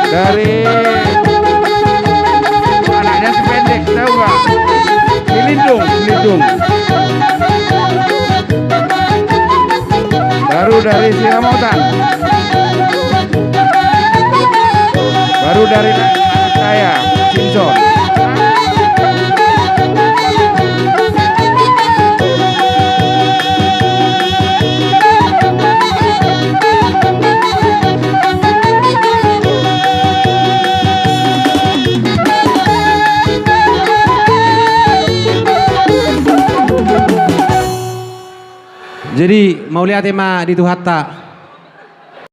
Dari anaknya si pendek, tahu nggak? Lindung. Baru dari Siramotan. Baru dari anak saya, Simpson. Jadi mau lihat tema di Tuhatta